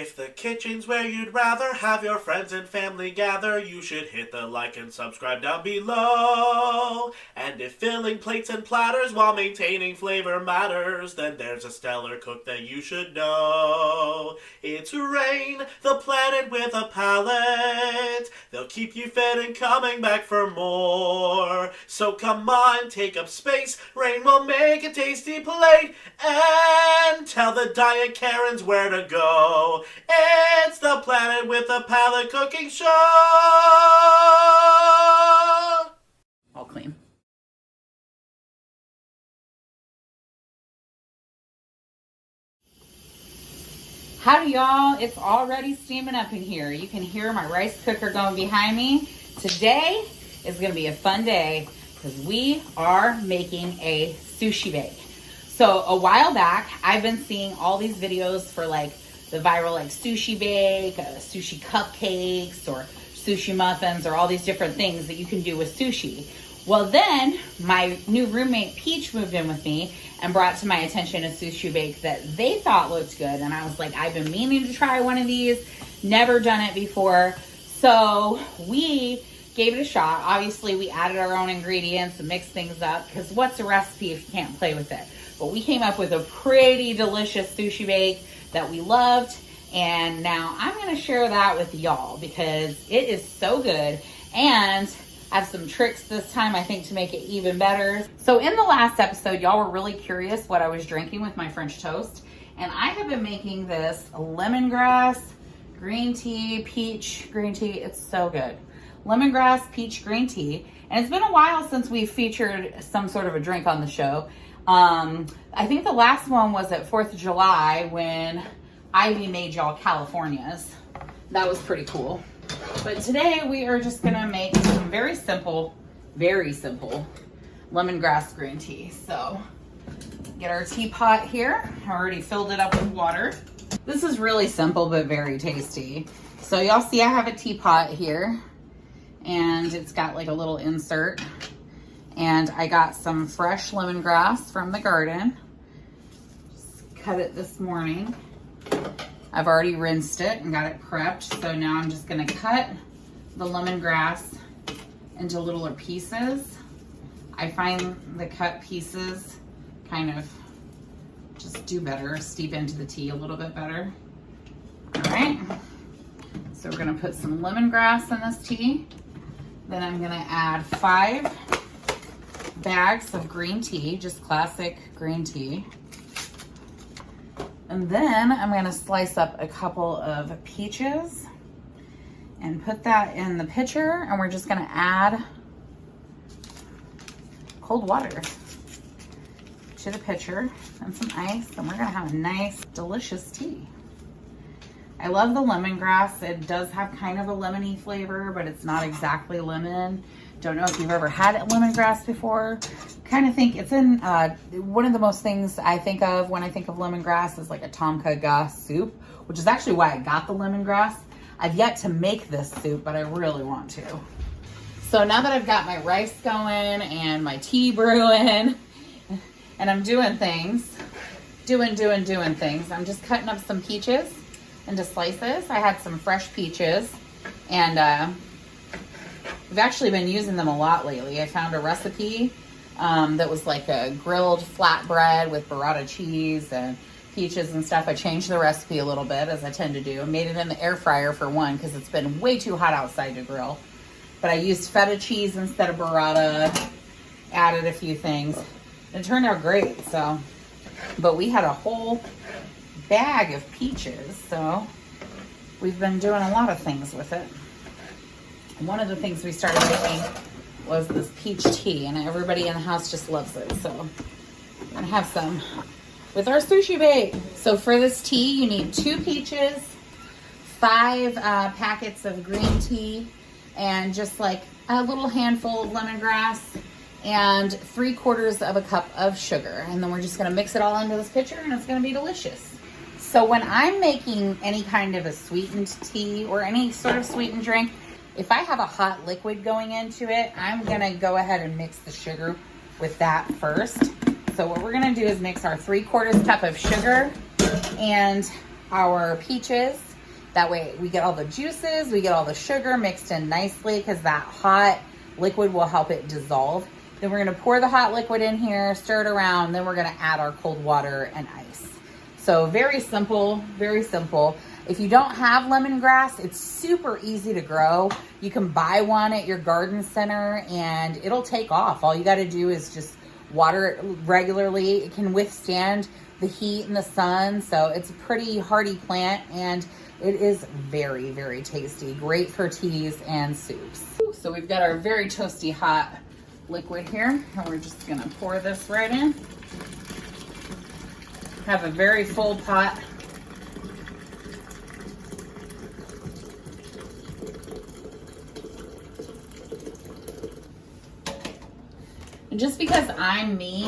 If the kitchen's where you'd rather have your friends and family gather, you should hit the like and subscribe down below. And if filling plates and platters while maintaining flavor matters, then there's a stellar cook that you should know. It's Raine, the planet with a palate. They'll keep you fed and coming back for more. So come on, take up space. Raine will make a tasty plate and tell the Diet Karens where to go. It's the Planet with a Palate cooking show. All clean. Howdy y'all, it's already steaming up in here. You can hear my rice cooker going behind me. Today is going to be a fun day because we are making a sushi bake. So a while back, I've been seeing all these videos for like the viral like sushi bake, sushi cupcakes, or sushi muffins, or all these different things that you can do with sushi. Well then, my new roommate Peach moved in with me and brought to my attention a sushi bake that they thought looked good. And I was like, I've been meaning to try one of these, never done it before. So we gave it a shot. Obviously, we added our own ingredients and mixed things up because what's a recipe if you can't play with it? But we came up with a pretty delicious sushi bake that we loved, and now I'm going to share that with y'all because it is so good, and I have some tricks this time I think to make it even better. So in the last episode, y'all were really curious what I was drinking with my French toast, and I have been making this lemongrass green tea, peach green tea. It's so good. Lemongrass peach green tea, and it's been a while since we've featured some sort of a drink on the show. I think the last one was at 4th of July when Ivy made y'all Californias. That was pretty cool. But today we are just gonna make some very simple lemongrass green tea. So get our teapot here. I already filled it up with water. This is really simple but very tasty. So y'all see I have a teapot here and it's got like a little insert. And I got some fresh lemongrass from the garden. Just cut it this morning. I've already rinsed it and got it prepped. So now I'm just gonna cut the lemongrass into littler pieces. I find the cut pieces kind of just do better, steep into the tea a little bit better. All right, so we're gonna put some lemongrass in this tea. Then I'm gonna add 5 bags of green tea, just classic green tea. And then I'm gonna slice up a couple of peaches and put that in the pitcher, and we're just gonna add cold water to the pitcher and some ice, and we're gonna have a nice, delicious tea. I love the lemongrass. It does have kind of a lemony flavor, but it's not exactly lemon. Don't know if you've ever had lemongrass before. Kind of think it's in, one of the most things I think of when I think of lemongrass is like a tom kha ga soup, which is actually why I got the lemongrass. I've yet to make this soup, but I really want to. So now that I've got my rice going and my tea brewing and I'm doing things, doing things, I'm just cutting up some peaches into slices. I had some fresh peaches and, we've actually been using them a lot lately. I found a recipe that was like a grilled flatbread with burrata cheese and peaches and stuff. I changed the recipe a little bit, as I tend to do. I made it in the air fryer for one because it's been way too hot outside to grill. But I used feta cheese instead of burrata, added a few things. It turned out great, so. But we had a whole bag of peaches, so we've been doing a lot of things with it. One of the things we started making was this peach tea, and everybody in the house just loves it. So I'm gonna have some with our sushi bake. So for this tea, you need 2 peaches, 5 packets of green tea, and just like a little handful of lemongrass, and 3/4 of a cup of sugar. And then we're just gonna mix it all into this pitcher, and it's gonna be delicious. So when I'm making any kind of a sweetened tea or any sort of sweetened drink, if I have a hot liquid going into it, I'm gonna go ahead and mix the sugar with that first. So what we're gonna do is mix our 3/4 cup of sugar and our peaches That way we get all the juices, we get all the sugar mixed in nicely because that hot liquid will help it dissolve. Then we're gonna pour the hot liquid in here, stir it around, then we're gonna add our cold water and ice. So very simple, very simple. If you don't have lemongrass, it's super easy to grow. You can buy one at your garden center and it'll take off. All you gotta do is just water it regularly. It can withstand the heat and the sun, so it's a pretty hardy plant and it is very, very tasty. Great for teas and soups. So we've got our very toasty hot liquid here, and we're just gonna pour this right in. Have a very full pot. And just because I'm me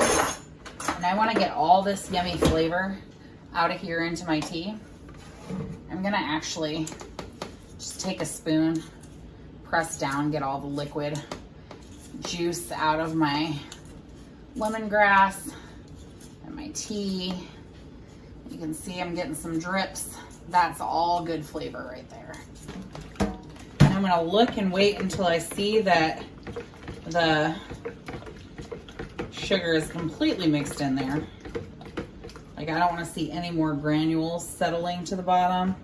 and I want to get all this yummy flavor out of here into my tea, I'm gonna actually just take a spoon, press down, get all the liquid juice out of my lemongrass and my tea. You can see I'm getting some drips. That's all good flavor right there. And I'm gonna look and wait until I see that the sugar is completely mixed in there. Like, I don't want to see any more granules settling to the bottom.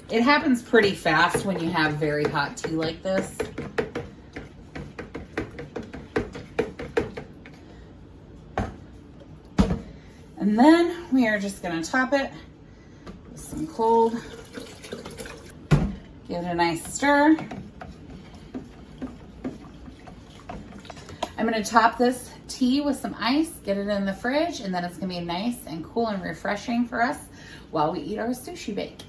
It happens pretty fast when you have very hot tea like this. And then we are just going to top it with some cold. Give it a nice stir. I'm going to top this tea with some ice, get it in the fridge, and then it's gonna be nice and cool and refreshing for us while we eat our sushi bake.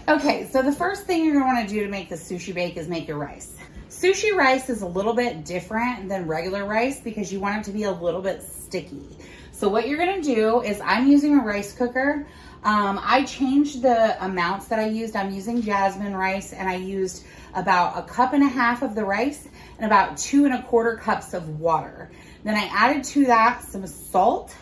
Okay, so the first thing you're gonna wanna do to make the sushi bake is make your rice. Sushi rice is a little bit different than regular rice because you want it to be a little bit sticky. So what you're gonna do is, I'm using a rice cooker. I changed the amounts that I used. I'm using Jasmine rice, and I used about 1.5 cups of the rice and about 2 1/4 cups of water. Then I added to that some salt,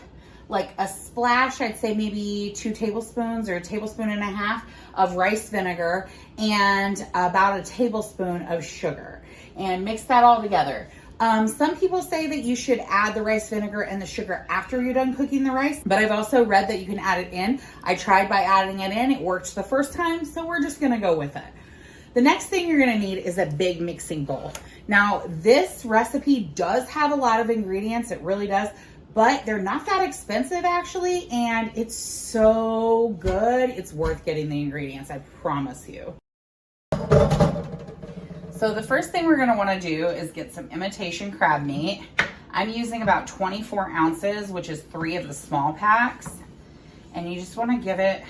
like a splash, I'd say maybe 2 tablespoons or 1.5 tablespoons of rice vinegar, and about 1 tablespoon of sugar, and mix that all together. Some people say that you should add the rice vinegar and the sugar after you're done cooking the rice, but I've also read that you can add it in. I tried by adding it in. It worked the first time, so we're just gonna go with it. The next thing you're gonna need is a big mixing bowl. Now, this recipe does have a lot of ingredients, it really does, but they're not that expensive actually, and it's so good, it's worth getting the ingredients, I promise you. So the first thing we're gonna wanna do is get some imitation crab meat. I'm using about 24 ounces, which is 3 of the small packs, and you just wanna give it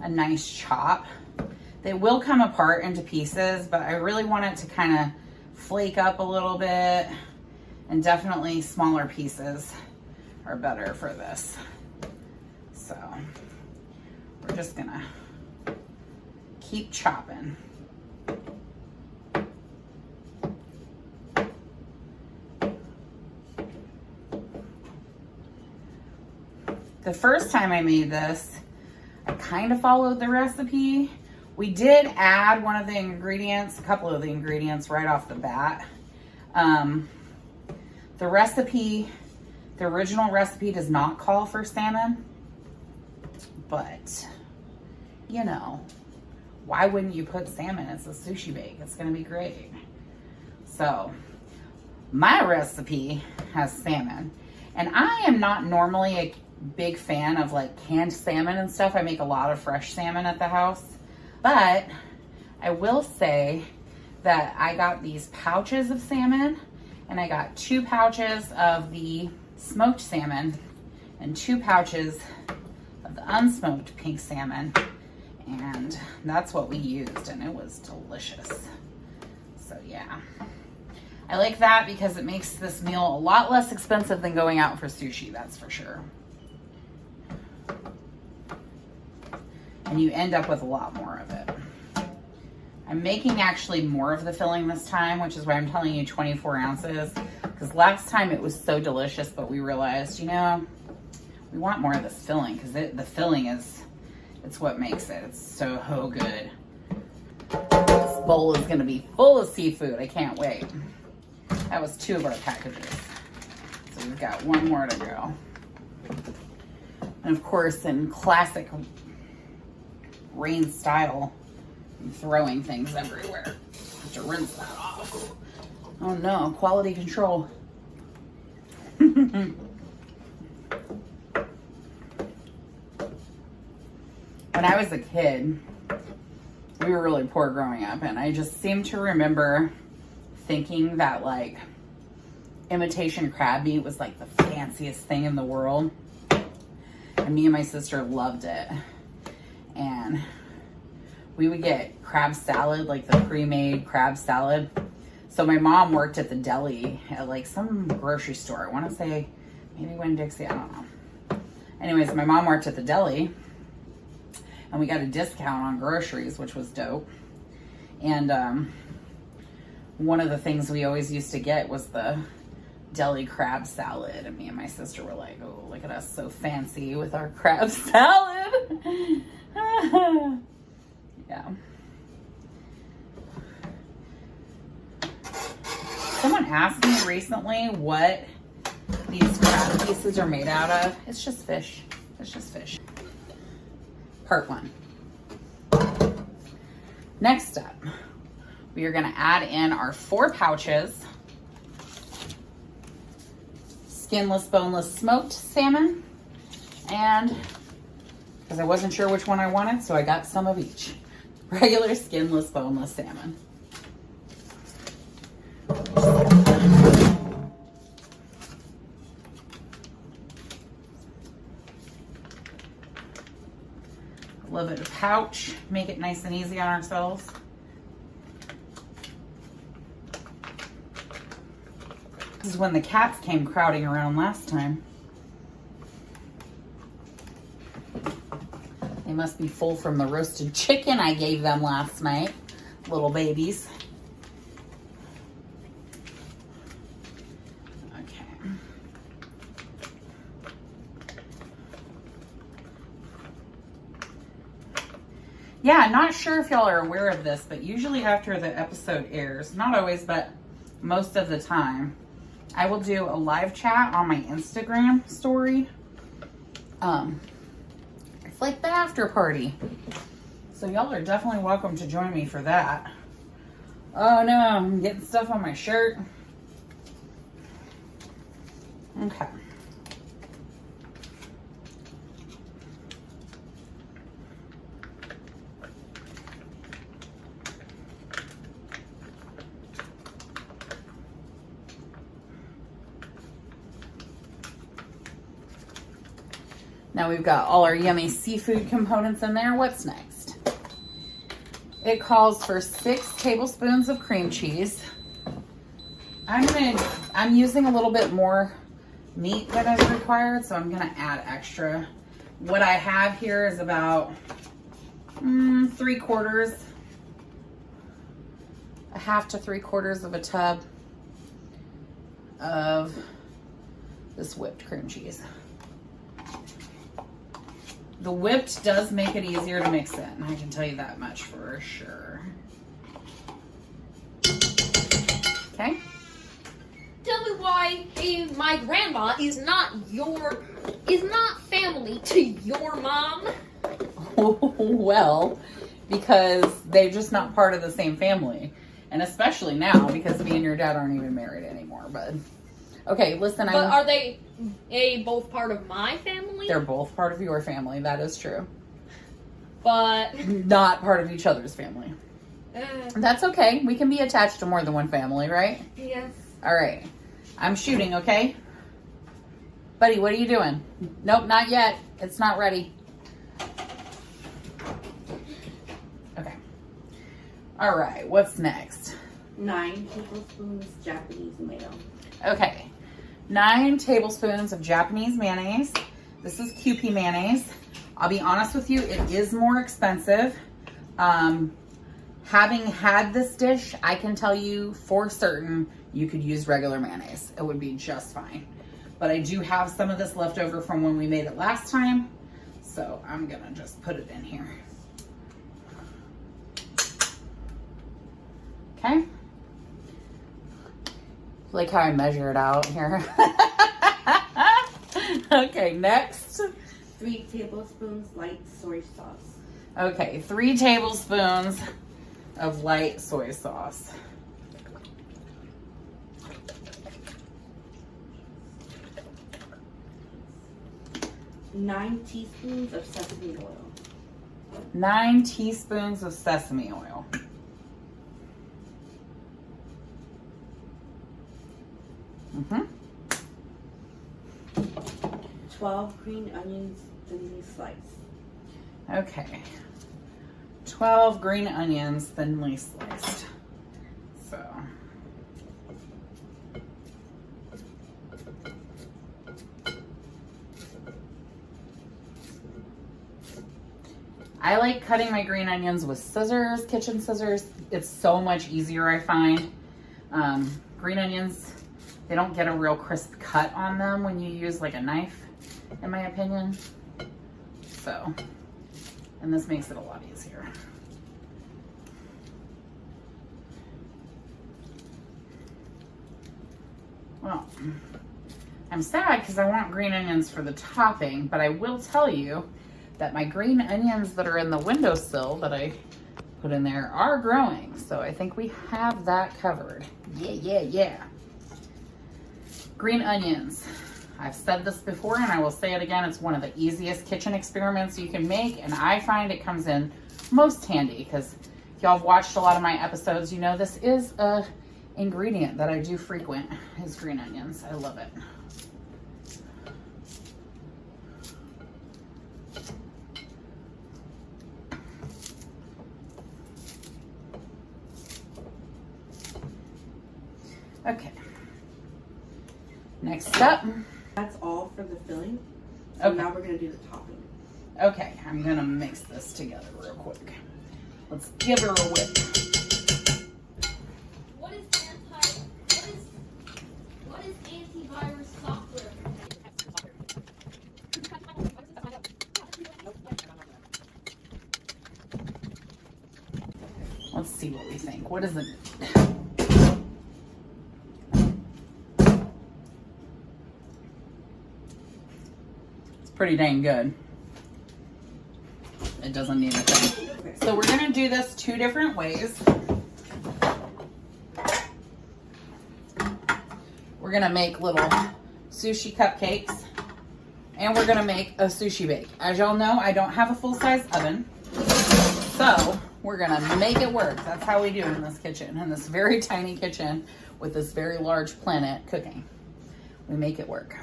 a nice chop. They will come apart into pieces, but I really want it to kind of flake up a little bit, and definitely smaller pieces are better for this. So we're just gonna keep chopping. The first time I made this, I kind of followed the recipe. We did add one of the ingredients, a couple of the ingredients right off the bat. The recipe, the original recipe does not call for salmon, but you know, why wouldn't you put salmon? It's a sushi bake, it's gonna be great. So my recipe has salmon, and I am not normally a big fan of like canned salmon and stuff. I make a lot of fresh salmon at the house. But I will say that I got these pouches of salmon, and I got 2 pouches of the smoked salmon and 2 pouches of the unsmoked pink salmon. And that's what we used, and it was delicious. So yeah, I like that because it makes this meal a lot less expensive than going out for sushi, that's for sure. And you end up with a lot more of it. I'm making actually more of the filling this time, which is why I'm telling you 24 ounces, because last time it was so delicious, but we realized, you know, we want more of this filling because the filling is It's what makes it. It's so good. This bowl is gonna be full of seafood. I can't wait. That was 2 of our packages. So we've got 1 more to go. And of course, in classic Raine style, I'm throwing things everywhere. Have to rinse that off. Oh no, quality control. When I was a kid, we were really poor growing up, and I just seem to remember thinking that like imitation crab meat was like the fanciest thing in the world. And me and my sister loved it. And we would get crab salad, like the pre-made crab salad. So my mom worked at the deli at like some grocery store. I want to say maybe Winn-Dixie, I don't know. Anyways, my mom worked at the deli and we got a discount on groceries, which was dope. And one of the things we always used to get was the deli crab salad. And me and my sister were like, oh, look at us so fancy with our crab salad. Yeah. Someone asked me recently what these crab pieces are made out of. It's just fish. It's just fish. Part 1. Next up, we are going to add in our 4 pouches. Skinless, boneless smoked salmon. And because I wasn't sure which one I wanted, so I got some of each. Regular skinless, boneless salmon. Love it, a pouch. Make it nice and easy on ourselves. This is when the cats came crowding around last time. They must be full from the roasted chicken I gave them last night. Little babies. Okay. Yeah, not sure if y'all are aware of this, but usually after the episode airs, not always, but most of the time, I will do a live chat on my Instagram story. It's like the after party. So y'all are definitely welcome to join me for that. Oh no, I'm getting stuff on my shirt. Okay. Now we've got all our yummy seafood components in there. What's next? It calls for 6 tablespoons of cream cheese. I'm using a little bit more meat than is required, so I'm gonna add extra. What I have here is about 3/4, a half to 3/4 of a tub of this whipped cream cheese. The whipped does make it easier to mix in. I can tell you that much for sure. Okay. Tell me why my grandma is not family to your mom. Well, because they're just not part of the same family. And especially now, because me and your dad aren't even married anymore, bud. Okay, listen. But are they both part of my family? They're both part of your family. That is true. But not part of each other's family. That's okay. We can be attached to more than one family, right? Yes. All right. I'm shooting, okay? Buddy, what are you doing? Nope, not yet. It's not ready. Okay. All right. What's next? 9 tablespoons Japanese mayo. Okay. 9 tablespoons of Japanese mayonnaise. This is Kewpie mayonnaise. I'll be honest with you, it is more expensive. Having had this dish, I can tell you for certain you could use regular mayonnaise. It would be just fine. But I do have some of this left over from when we made it last time. So I'm gonna just put it in here. Okay. Like how I measure it out here. Okay, next. 3 tablespoons light soy sauce. Okay, 3 tablespoons of light soy sauce. 9 teaspoons of sesame oil. 9 teaspoons of sesame oil. Mm-hmm. 12 green onions thinly sliced. Okay. 12 green onions thinly sliced. So. I like cutting my green onions with scissors, kitchen scissors. It's so much easier, I find. Green onions, they don't get a real crisp cut on them when you use like a knife, in my opinion. So, and this makes it a lot easier. Well, I'm sad because I want green onions for the topping, but I will tell you that my green onions that are in the windowsill that I put in there are growing. So I think we have that covered. Yeah. Green onions. I've said this before and I will say it again. It's one of the easiest kitchen experiments you can make. And I find it comes in most handy because if y'all have watched a lot of my episodes, you know this is a ingredient that I do frequent is green onions. I love it. Okay. Next up. That's all for the filling. So Okay. now we're going to do the topping. Okay, I'm gonna mix this together real quick. Let's give her a whip. What is antivirus software? Let's see what we think. What is it? It's pretty dang good. It doesn't need a thing. Okay. So we're gonna do this 2 different ways. We're gonna make little sushi cupcakes and we're gonna make a sushi bake. As y'all know, I don't have a full-size oven. So we're gonna make it work. That's how we do in this kitchen, in this very tiny kitchen with this very large planet cooking. We make it work.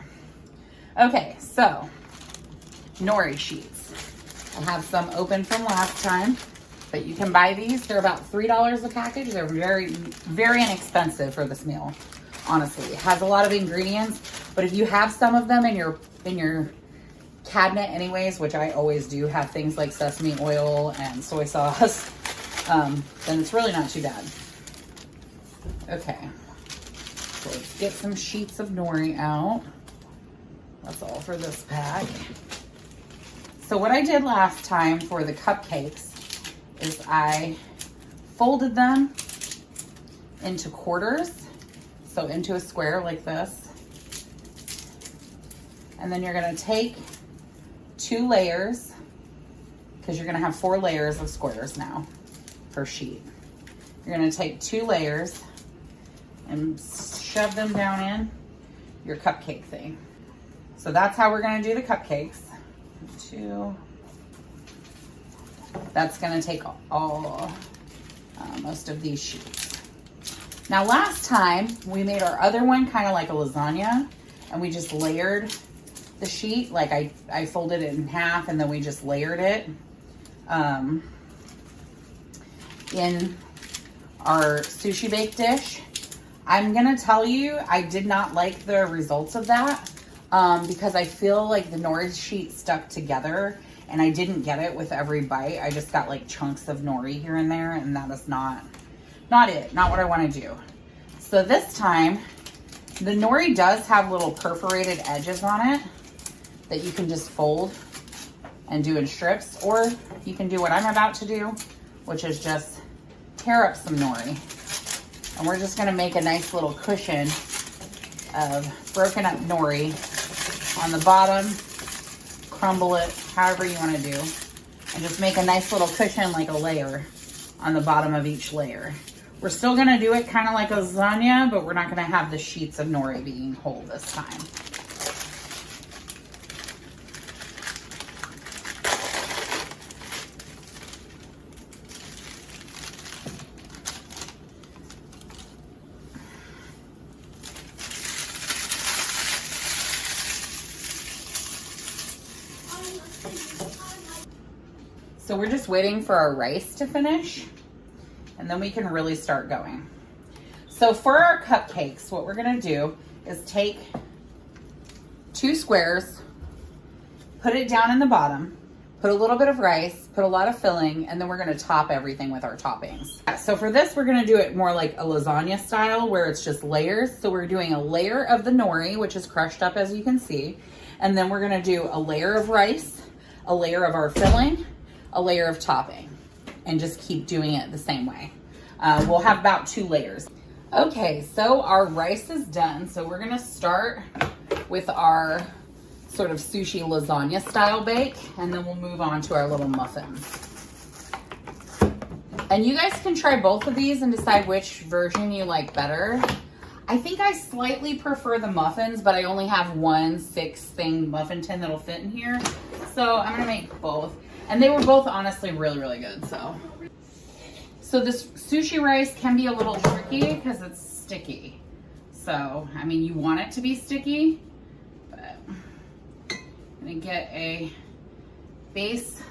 Okay, so nori sheets. I have some open from last time, but you can buy these. They're about $3 a package. They're very, very inexpensive for this meal, honestly. It has a lot of ingredients, but if you have some of them in your cabinet anyways, which I always do have things like sesame oil and soy sauce, then it's really not too bad. Okay, so let's get some sheets of nori out. That's all for this pack. So what I did last time for the cupcakes is I folded them into quarters, so into a square like this. And then you're gonna take 2 layers, because you're gonna have 4 layers of squares now per sheet. You're gonna take 2 layers and shove them down in your cupcake thing. So that's how we're gonna do the cupcakes. 2. That's gonna take all, most of these sheets. Now last time we made our other one kind of like a lasagna and we just layered the sheet. Like I folded it in half and then we just layered it in our sushi bake dish. I'm gonna tell you, I did not like the results of that because I feel like the nori sheet stuck together and I didn't get it with every bite. I just got like chunks of nori here and there, and that is not it, not what I want to do. So this time, the nori does have little perforated edges on it that you can just fold and do in strips, or you can do what I'm about to do, which is just tear up some nori. And we're just gonna make a nice little cushion of broken up nori on the bottom, crumble it, however you wanna do, and just make a nice little cushion like a layer on the bottom of each layer. We're still gonna do it kind of like a lasagna, but we're not gonna have the sheets of nori being whole this time. So we're just waiting for our rice to finish, and then we can really start going. So for our cupcakes, what we're gonna do is take 2 squares, put it down in the bottom, put a little bit of rice, put a lot of filling, and then we're gonna top everything with our toppings. So for this, we're gonna do it more like a lasagna style where it's just layers. So we're doing a layer of the nori, which is crushed up as you can see, and then we're gonna do a layer of rice, a layer of our filling, a layer of topping, and just keep doing it the same way. We'll have about 2 layers. Okay, so our rice is done. So we're gonna start with our sort of sushi lasagna style bake, and then we'll move on to our little muffins. And you guys can try both of these and decide which version you like better. I think I slightly prefer the muffins, but I only have 1 6-thing muffin tin that'll fit in here. So I'm gonna make both. And they were both honestly really, really good, So this sushi rice can be a little tricky because it's sticky. So, I mean, you want it to be sticky, but I'm gonna get a base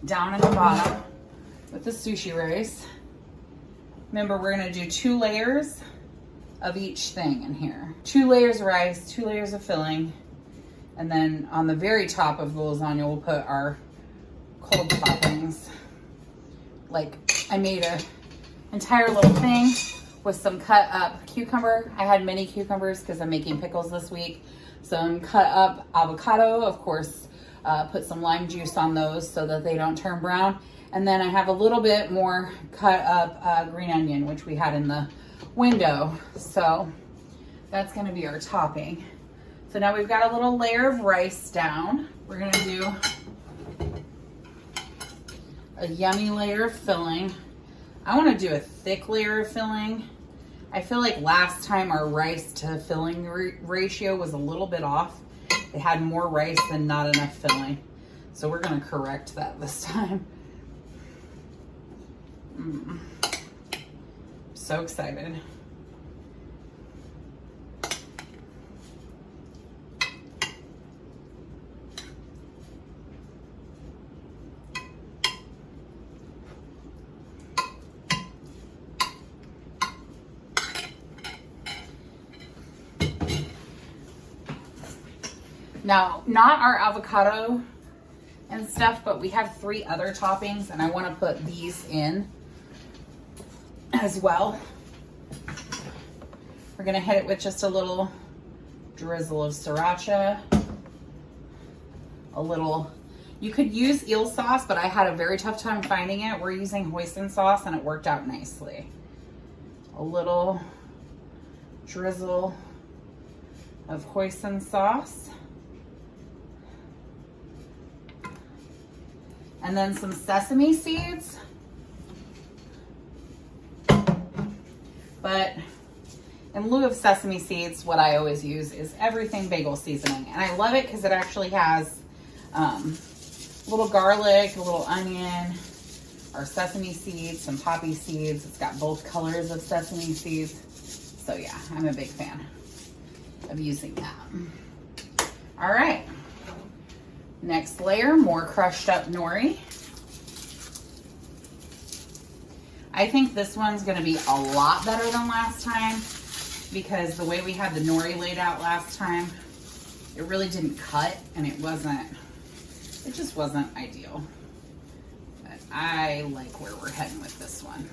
down at the bottom with the sushi rice. Remember, we're gonna do 2 layers of each thing in here. 2 layers of rice, 2 layers of filling, and then on the very top of the lasagna, we'll put our cold toppings. Like, I made an entire little thing with some cut up cucumber. I had mini cucumbers because I'm making pickles this week. Some cut up avocado, of course, put some lime juice on those so that they don't turn brown. And then I have a little bit more cut up green onion, which we had in the window. So that's gonna be our topping. So now we've got a little layer of rice down. We're gonna do a yummy layer of filling. I want to do a thick layer of filling. I feel like last time our rice to filling ratio was a little bit off. It had more rice than not enough filling. So we're going to correct that this time. So excited. Now, not our avocado and stuff, but we have 3 other toppings, and I want to put these in as well. We're going to hit it with just a little drizzle of Sriracha. A little, you could use eel sauce, but I had a very tough time finding it. We're using Hoisin sauce, and it worked out nicely. A little drizzle of Hoisin sauce. And then some sesame seeds. But in lieu of sesame seeds, what I always use is everything bagel seasoning. And I love it because it actually has a little garlic, a little onion, our sesame seeds, some poppy seeds. It's got both colors of sesame seeds. So yeah, I'm a big fan of using that. All right. Next layer, more crushed up nori. I think this one's gonna be a lot better than last time because the way we had the nori laid out last time, it really didn't cut and it just wasn't ideal. But I like where we're heading with this one.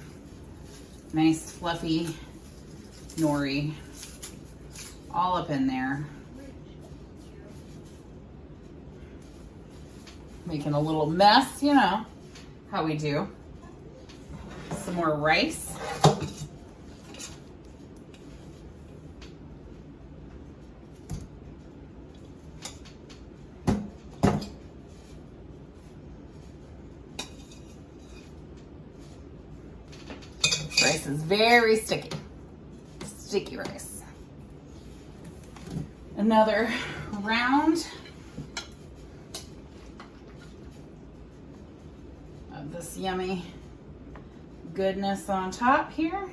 Nice fluffy nori all up in there. Making a little mess, you know how we do. Some more rice. Rice is very sticky. Sticky rice. Another round of this yummy goodness on top here.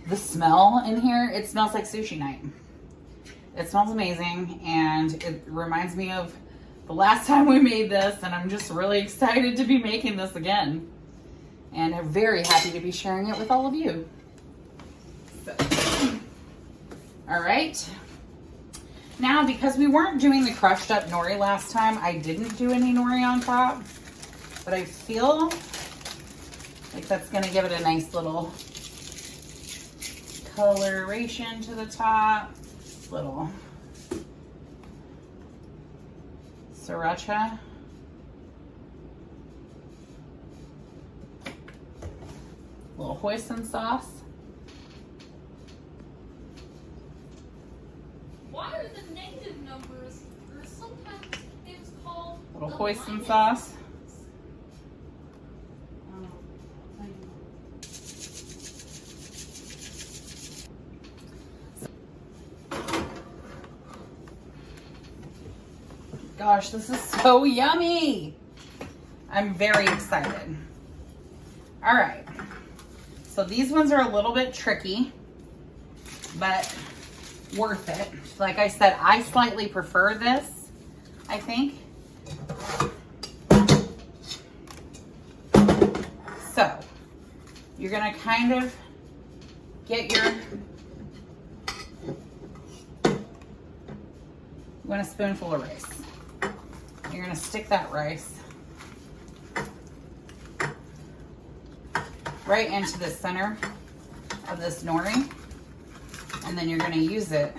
The smell in here, it smells like sushi night. It smells amazing, and it reminds me of the last time we made this, and I'm just really excited to be making this again. And I'm very happy to be sharing it with all of you. So, all right. Now, because we weren't doing the crushed up nori last time, I didn't do any nori on top, but I feel like that's gonna give it a nice little coloration to the top. Little Sriracha. Little Hoisin Sauce. Why are the negative numbers, or sometimes it's called Little the Hoisin minus Sauce. Gosh, this is so yummy. I'm very excited. All right. So these ones are a little bit tricky, but worth it. Like I said, I slightly prefer this, I think. So you're gonna kind of get your, you want a spoonful of rice. You're gonna stick that rice right into the center of this nori, and then you're gonna use it.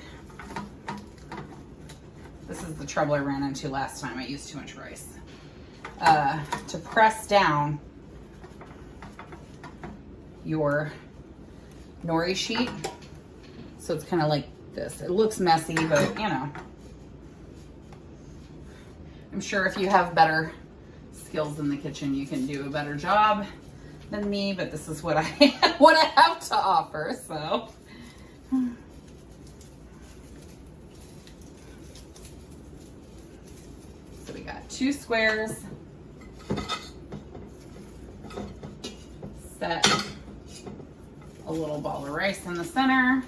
This is the trouble I ran into last time. I used too much rice. To press down your nori sheet. So it's kind of like this. It looks messy, but you know. I'm sure if you have better skills in the kitchen, you can do a better job than me, but this is what I have to offer, so. So we got 2 squares. Set a little ball of rice in the center.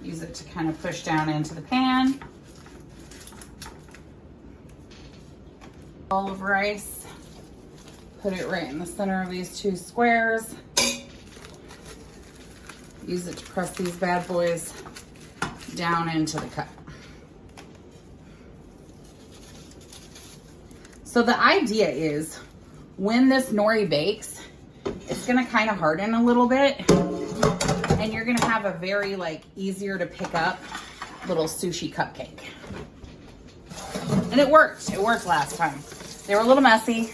Use it to kind of push down into the pan. Ball of rice. Put it right in the center of these 2 squares. Use it to press these bad boys down into the cup. So the idea is when this nori bakes, it's gonna kind of harden a little bit. And you're gonna have a very like easier to pick up little sushi cupcake. And it worked last time. They were a little messy.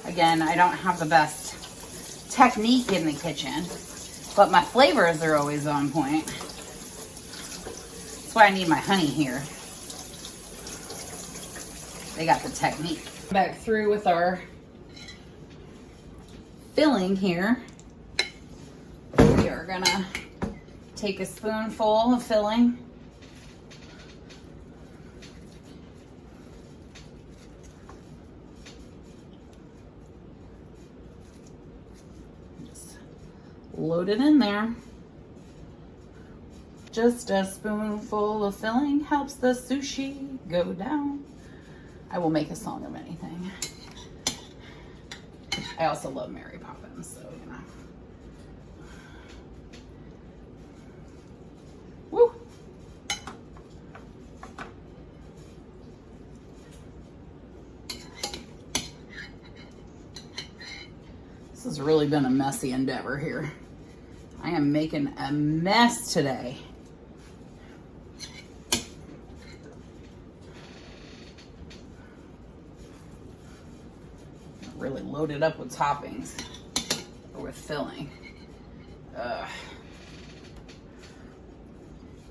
Again, I don't have the best technique in the kitchen, but my flavors are always on point. That's why I need my honey here. They got the technique. Back through with our filling here. We are gonna take a spoonful of filling. Just load it in there. Just a spoonful of filling helps the sushi go down. I will make a song of anything. I also love Mary Poppins, so you know. Woo! This has really been a messy endeavor here. I am making a mess today. Really loaded up with toppings or with filling.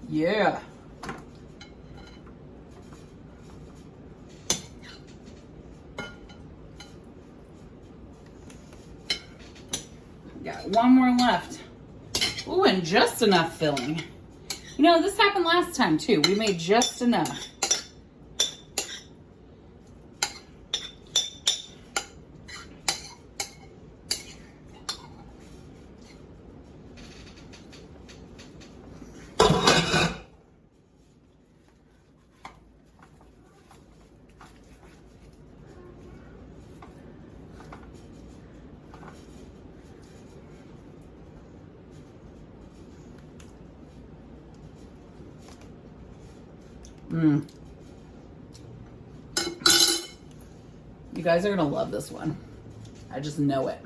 Yeah. Got one more left. Ooh, and just enough filling. You know, this happened last time too. We made just enough. You guys are gonna love this one. I just know it.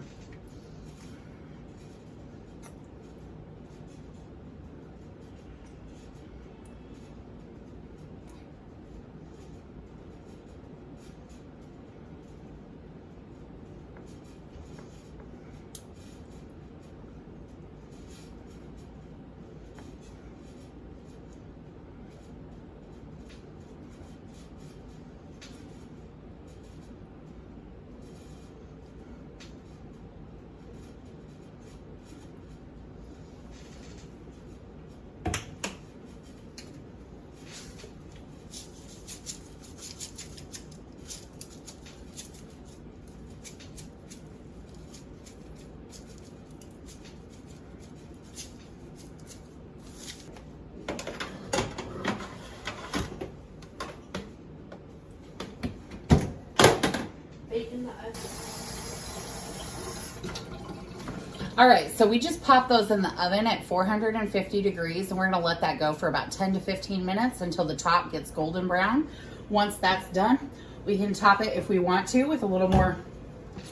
All right, so we just popped those in the oven at 450 degrees, and we're gonna let that go for about 10 to 15 minutes until the top gets golden brown. Once that's done, we can top it if we want to with a little more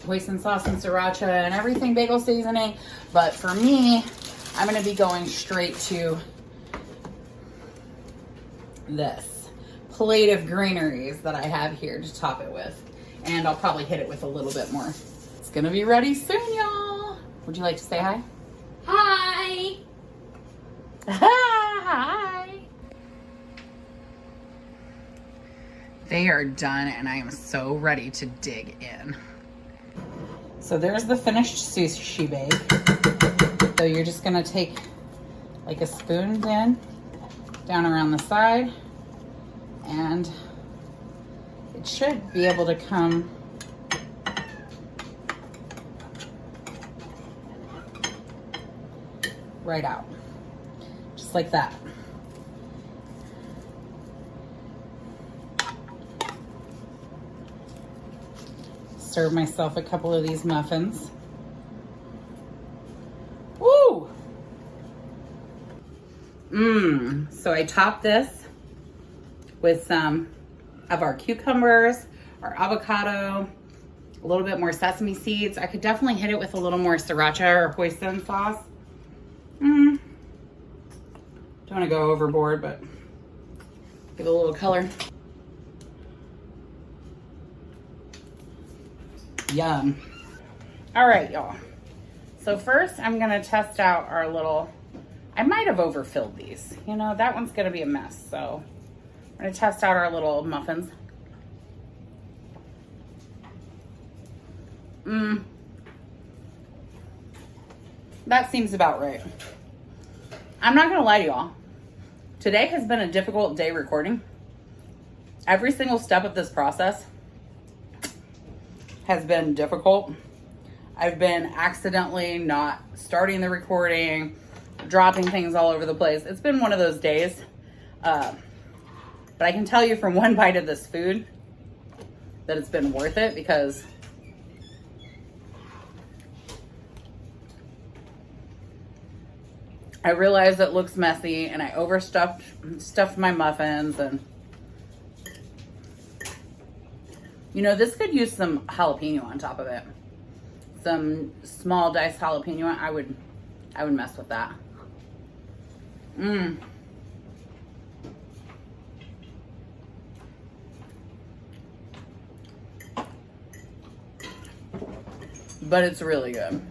hoisin sauce and sriracha and everything bagel seasoning. But for me, I'm gonna be going straight to this plate of greeneries that I have here to top it with. And I'll probably hit it with a little bit more. It's gonna be ready soon, y'all. Would you like to say hi? Hi! Hi! They are done and I am so ready to dig in. So there's the finished sushi bag. So you're just gonna take like a spoon in, down around the side, and it should be able to come right out, just like that. Serve myself a couple of these muffins. Woo! So I top this with some of our cucumbers, our avocado, a little bit more sesame seeds. I could definitely hit it with a little more sriracha or hoisin sauce. Don't want to go overboard, but give it a little color. Yum. All right, y'all. So first I'm gonna test out our little, I might have overfilled these. You know, that one's gonna be a mess. So I'm gonna test out our little muffins. That seems about right. I'm not gonna lie to y'all. Today has been a difficult day recording. Every single step of this process has been difficult. I've been accidentally not starting the recording dropping things all over the place. It's been one of those days. But I can tell you from one bite of this food that it's been worth it, because I realize it looks messy and I stuffed my muffins, and you know, this could use some jalapeno on top of it. Some small diced jalapeno. I would mess with that. But it's really good.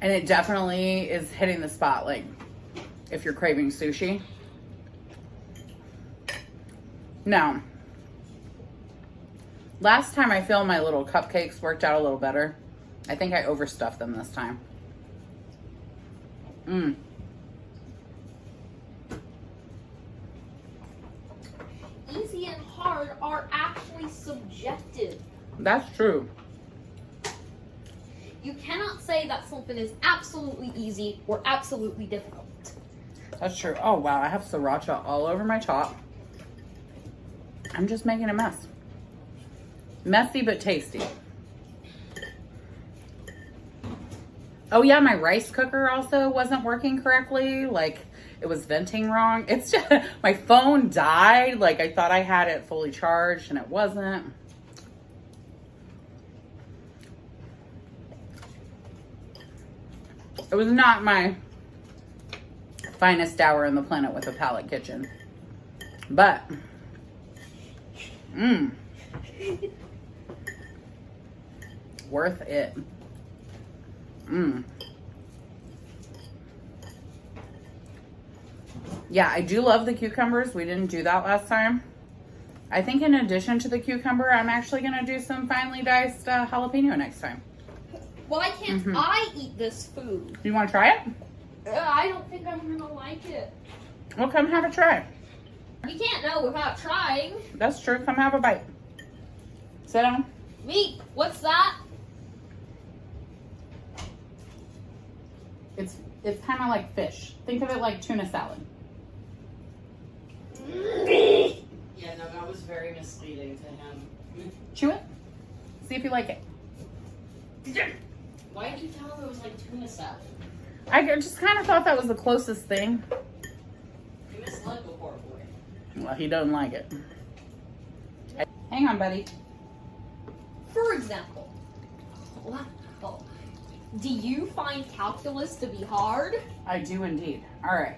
And it definitely is hitting the spot, like, if you're craving sushi. Now, last time I filmed, my little cupcakes worked out a little better. I think I overstuffed them this time. Easy and hard are actually subjective. That's true. You cannot say that something is absolutely easy or absolutely difficult. That's true. Oh, wow. I have Sriracha all over my top. I'm just making a mess. Messy but tasty. Oh, yeah. My rice cooker also wasn't working correctly. Like, it was venting wrong. It's just, my phone died. Like, I thought I had it fully charged and it wasn't. It was not my finest hour in the planet with a Palate kitchen. But, worth it. Yeah, I do love the cucumbers. We didn't do that last time. I think in addition to the cucumber, I'm actually going to do some finely diced jalapeno next time. Why can't I eat this food? You want to try it? I don't think I'm gonna like it. Well, come have a try. You can't know without trying. That's true. Come have a bite. Sit down. Meat, what's that? It's kind of like fish. Think of it like tuna salad. Yeah, no, that was very misleading to him. Chew it. See if you like it. Why did you tell him it was like tuna salad? I just kind of thought that was the closest thing. You misled the poor boy. Well, he doesn't like it. Hang on, buddy. For example, do you find calculus to be hard? I do indeed. All right.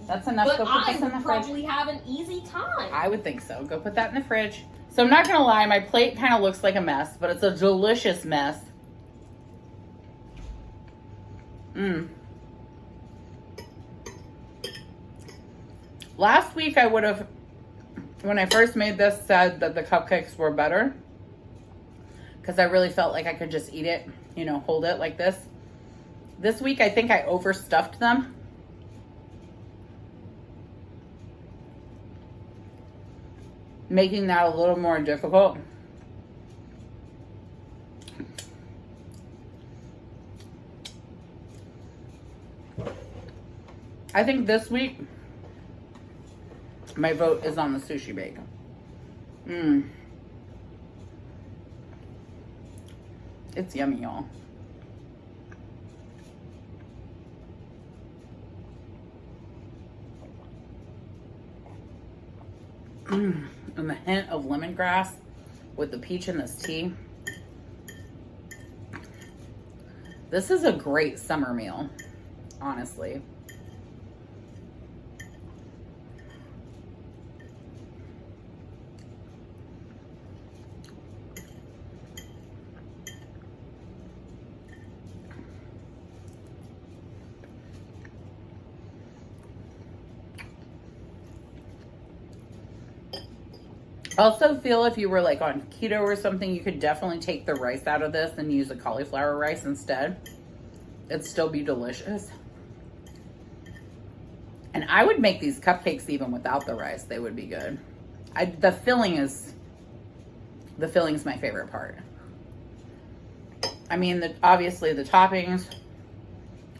That's enough. But Go put I this in the would fridge. probably have an easy time. I would think so. Go put that in the fridge. So I'm not going to lie. My plate kind of looks like a mess, but it's a delicious mess. Last week I would have, when I first made this, said that the cupcakes were better, because I really felt like I could just eat it, you know, hold it like this. This week I think I overstuffed them. Making that a little more difficult. I think this week, my vote is on the sushi bake. It's yummy, y'all. And the hint of lemongrass with the peach in this tea. This is a great summer meal, honestly. Also feel if you were like on keto or something, you could definitely take the rice out of this and use a cauliflower rice instead. It'd still be delicious. And I would make these cupcakes even without the rice. They would be good. The filling's my favorite part. I mean, obviously the toppings,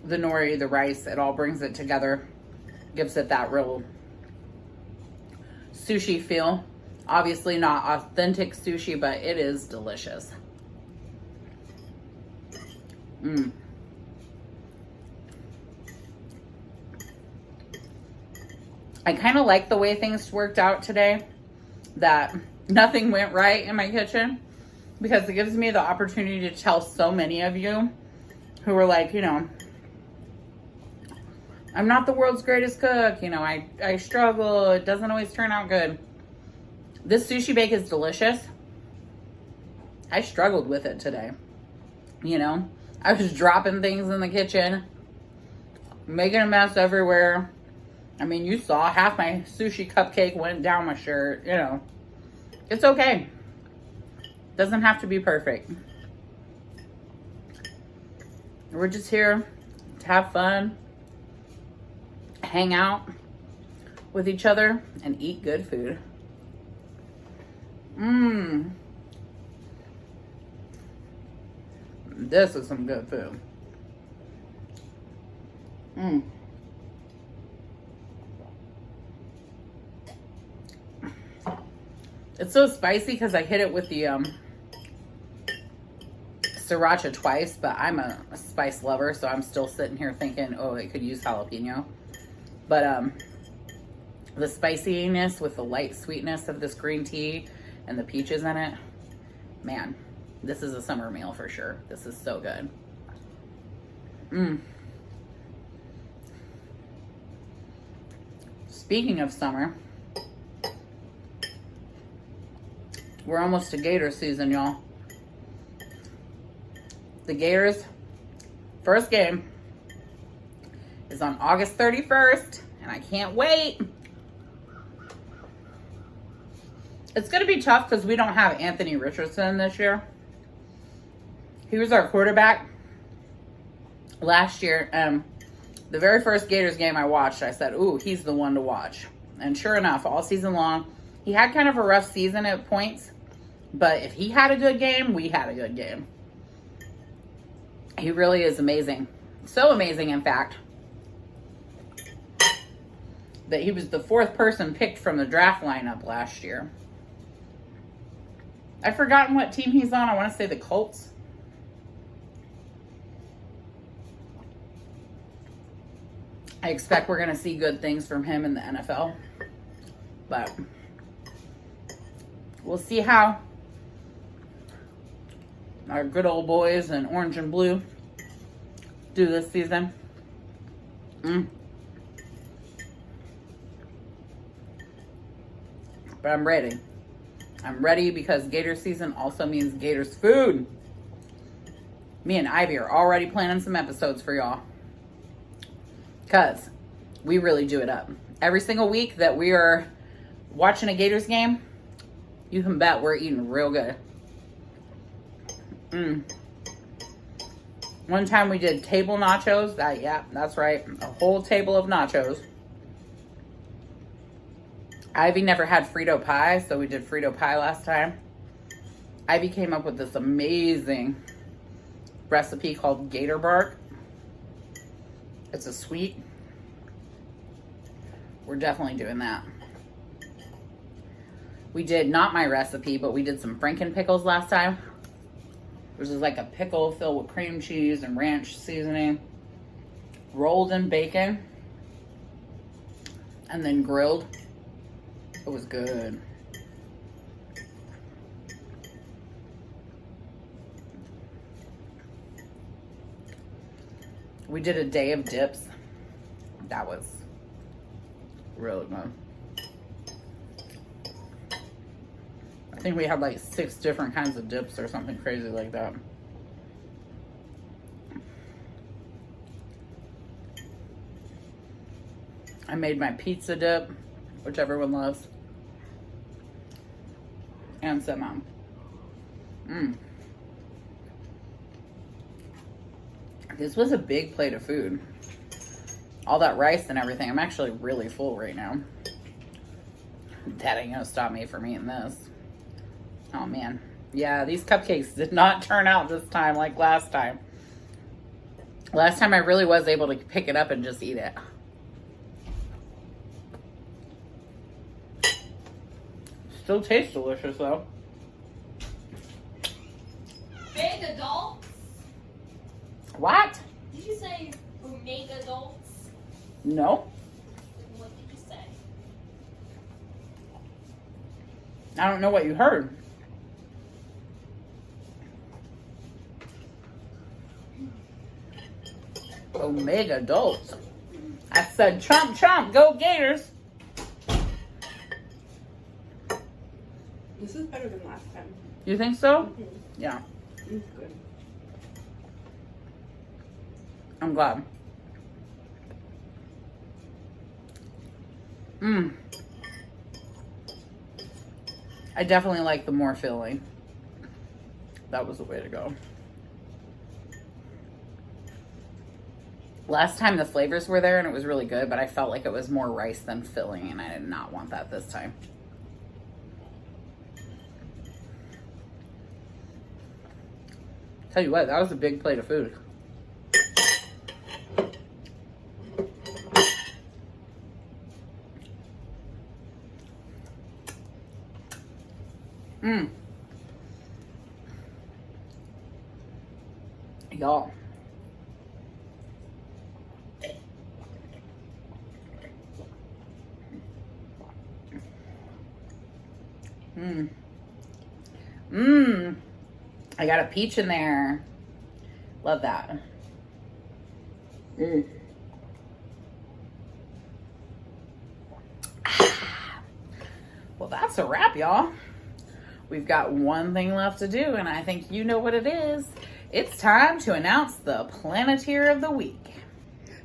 the nori, the rice, it all brings it together. Gives it that real sushi feel. Obviously not authentic sushi, but it is delicious. I kind of like the way things worked out today, that nothing went right in my kitchen, because it gives me the opportunity to tell so many of you who are like, you know, I'm not the world's greatest cook, you know, I struggle, it doesn't always turn out good. This sushi bake is delicious. I struggled with it today. You know, I was dropping things in the kitchen, making a mess everywhere. I mean, you saw half my sushi cupcake went down my shirt, you know. It's okay. Doesn't have to be perfect. We're just here to have fun, hang out with each other, and eat good food. This is some good food. It's so spicy because I hit it with the Sriracha twice, but I'm a spice lover, so I'm still sitting here thinking, oh, it could use jalapeno. But the spiciness with the light sweetness of this green tea and the peaches in it, man, this is a summer meal for sure. This is so good. Speaking of summer, we're almost to gator season, y'all. The Gators' first game is on August 31st, and I can't wait. It's going to be tough because we don't have Anthony Richardson this year. He was our quarterback last year. The very first Gators game I watched, I said, ooh, he's the one to watch. And sure enough, all season long, he had kind of a rough season at points. But if he had a good game, we had a good game. He really is amazing. So amazing, in fact, that he was the 4th person picked from the draft lineup last year. I've forgotten what team he's on. I want to say the Colts. I expect we're going to see good things from him in the NFL. But we'll see how our good old boys in orange and blue do this season. But I'm ready. I'm ready because Gator season also means Gators food. Me and Ivy are already planning some episodes for y'all, because we really do it up. Every single week that we are watching a Gators game, you can bet we're eating real good. One time we did table nachos. Yeah, that's right. A whole table of nachos. Ivy never had Frito pie, so we did Frito pie last time. Ivy came up with this amazing recipe called Gator Bark. It's a sweet. We're definitely doing that. We did not my recipe, but we did some Franken pickles last time. Which is like a pickle filled with cream cheese and ranch seasoning, rolled in bacon, and then grilled. It was good. We did a day of dips. That was really good. I think we had like 6 different kinds of dips or something crazy like that. I made my pizza dip, which everyone loves. And some This was a big plate of food. All that rice and everything. I'm actually really full right now. That ain't gonna stop me from eating this. Oh man. Yeah, these cupcakes did not turn out this time like last time. Last time I really was able to pick it up and just eat it. Still tastes delicious though. Big adults? What? Did you say big adults? No. What did you say? I don't know what you heard. Omega adults. I said chomp chomp, go Gators. This is better than last time. You think so? Mm-hmm. Yeah, It's good. I'm glad. I definitely like the more filling. That was the way to go. Last time the flavors were there and it was really good, but I felt like it was more rice than filling, and I did not want that this time. Tell you what, that was a big plate of food. Y'all. I got a peach in there. Love that. Well, that's a wrap, y'all. We've got one thing left to do, and I think you know what it is. It's time to announce the Planeteer of the Week.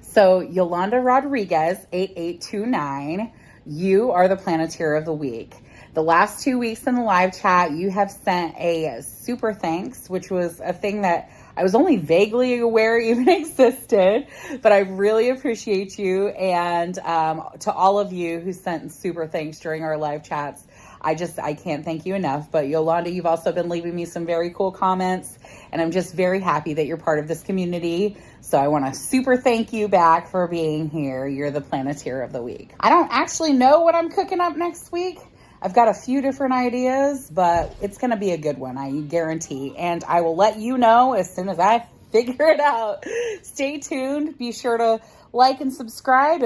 So, Yolanda Rodriguez, 8829, you are the Planeteer of the Week. The last 2 weeks in the live chat, you have sent a super thanks, which was a thing that I was only vaguely aware even existed, but I really appreciate you. And to all of you who sent super thanks during our live chats, I can't thank you enough. But Yolanda, you've also been leaving me some very cool comments, and I'm just very happy that you're part of this community. So I want to super thank you back for being here. You're the Planeteer of the Week. I don't actually know what I'm cooking up next week. I've got a few different ideas, but it's going to be a good one, I guarantee. And I will let you know as soon as I figure it out. Stay tuned. Be sure to like and subscribe,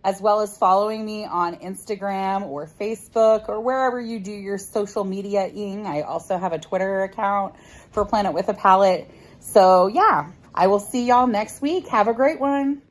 as well as following me on Instagram or Facebook or wherever you do your social media-ing. I also have a Twitter account for Planet with a Palate. So yeah, I will see y'all next week. Have a great one.